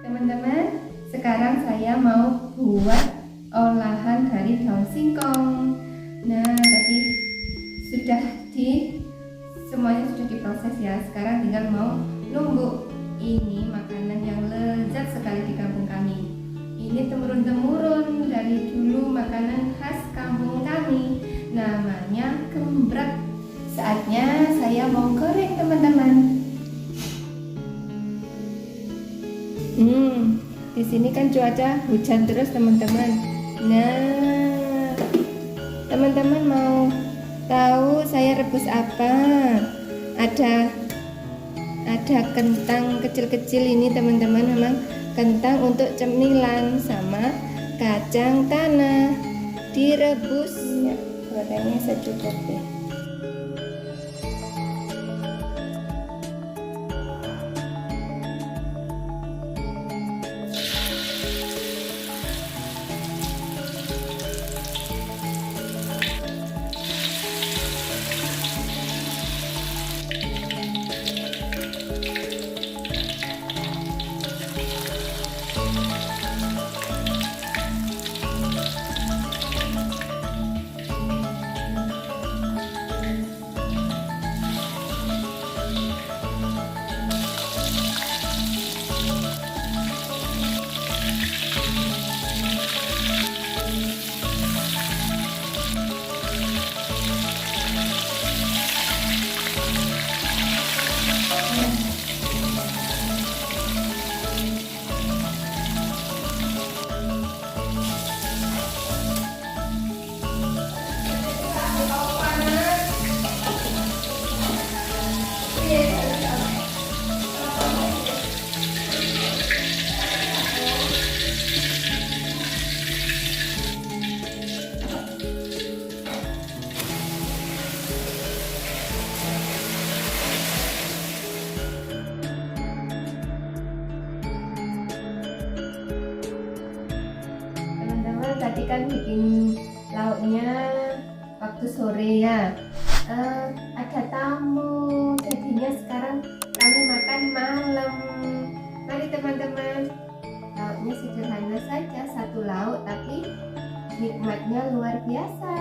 Teman-teman, sekarang saya mau buat olahan dari daun singkong. Nah, tadi semuanya sudah diproses ya. Sekarang tinggal mau nunggu. Ini makanan yang lezat sekali di kampung kami. Ini temurun-temurun dari dulu, makanan khas kampung kami. Namanya kembrak. Saatnya saya mau goreng, teman-teman. Di sini kan cuaca hujan terus, teman-teman. Nah, teman-teman mau tahu saya rebus apa? Ada kentang kecil-kecil ini, teman-teman. Memang kentang untuk cemilan sama kacang tanah direbus. Ya, gorengnya secukupnya. tadi kan bikin lauknya waktu sore ya. Ada tamu, jadinya sekarang kami makan malam. Mari teman-teman, lauknya sederhana saja, satu lauk tapi nikmatnya luar biasa.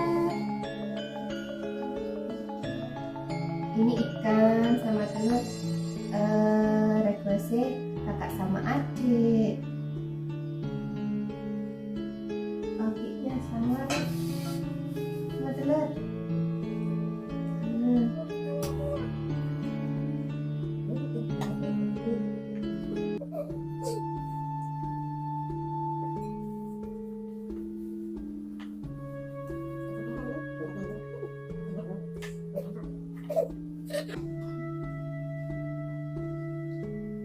Ini ikan sama telur, requestnya kakak sama adik. Baginya sama telur.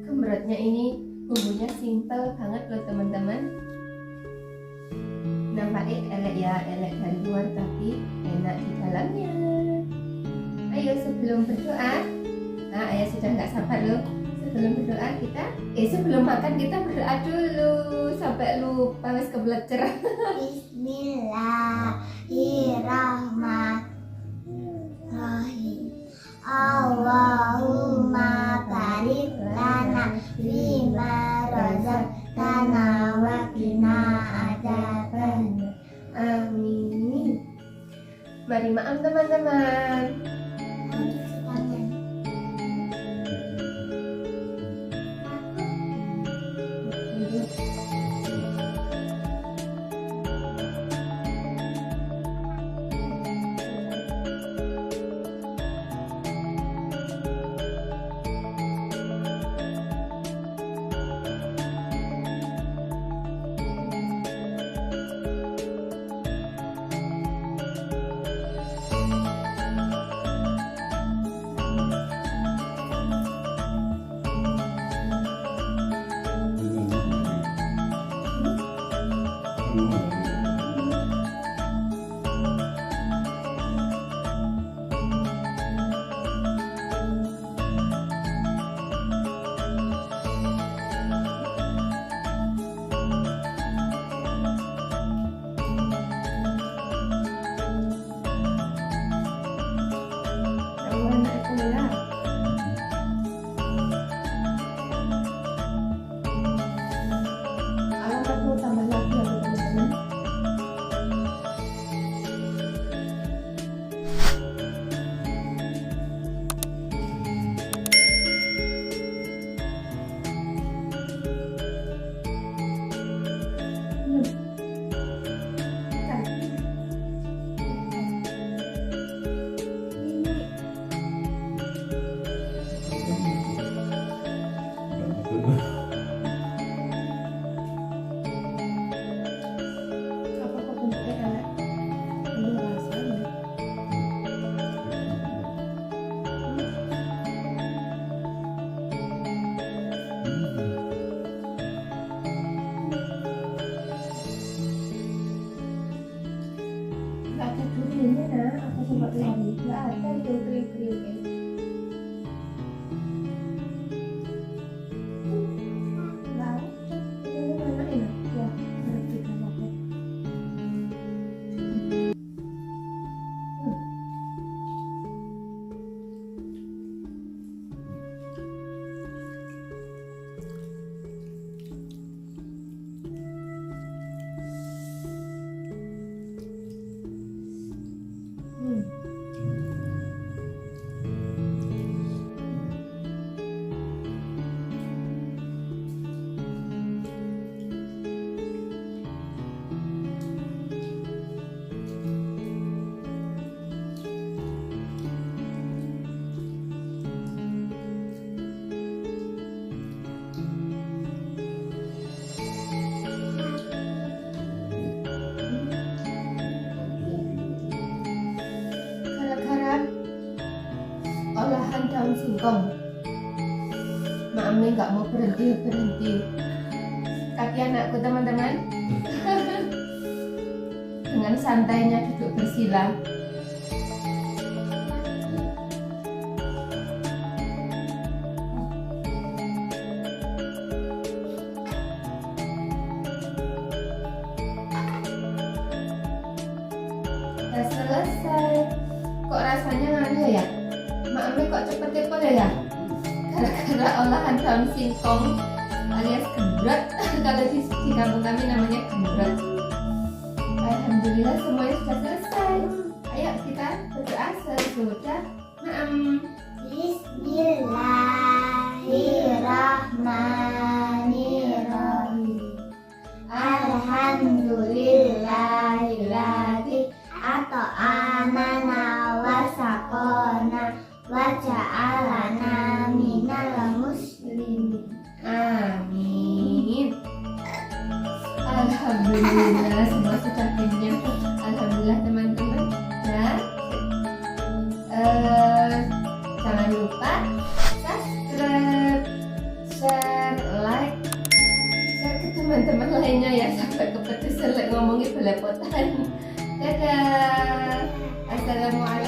Kemeratnya ini bumbunya simple banget loh teman-teman. Nampaknya elek ya, elek dari luar tapi enak di dalamnya. Ayo sebelum berdoa, nah ayah sudah nggak sabar loh. Sebelum berdoa sebelum makan kita berdoa dulu sampai lupa wes kebelecer. Bismillahirrahmanirrahim. Allahumma barik lana bima razaqtana wa qina adzabannar. Amin. Mari makan teman-teman. Alamatmu tambah lagi ya teman-teman. Apa bentuknya elek? Ini rasanya. Nggak ada duriannya nah, aku coba lagi. Nggak ada itu kriuk-kriuk ya. Olahan daun singkong. Mami nggak mau berhenti. Kaki anakku teman-teman. Dengan santainya duduk bersila. sudah selesai. Kok rasanya nganu ya? Mak kok cepet-cepet ya? Gara-gara olahan daun singkong alias gembrot. Kalau di kampung kami namanya gembrot. Alhamdulillah semuanya sudah selesai. Ayo kita berdoa sesudah. Bismillahirrahmanirrahim. Alhamdulillahilladzi at'amana wa saqana wa ja'alana minal muslimin. Amin. Alhamdulillah semua sudah kenyang. Alhamdulillah teman-teman. Dan jangan lupa subscribe, share, like, share ke teman-teman lainnya ya sampai kepedesan ngomongin belepotan. Dadah. Assalamualaikum.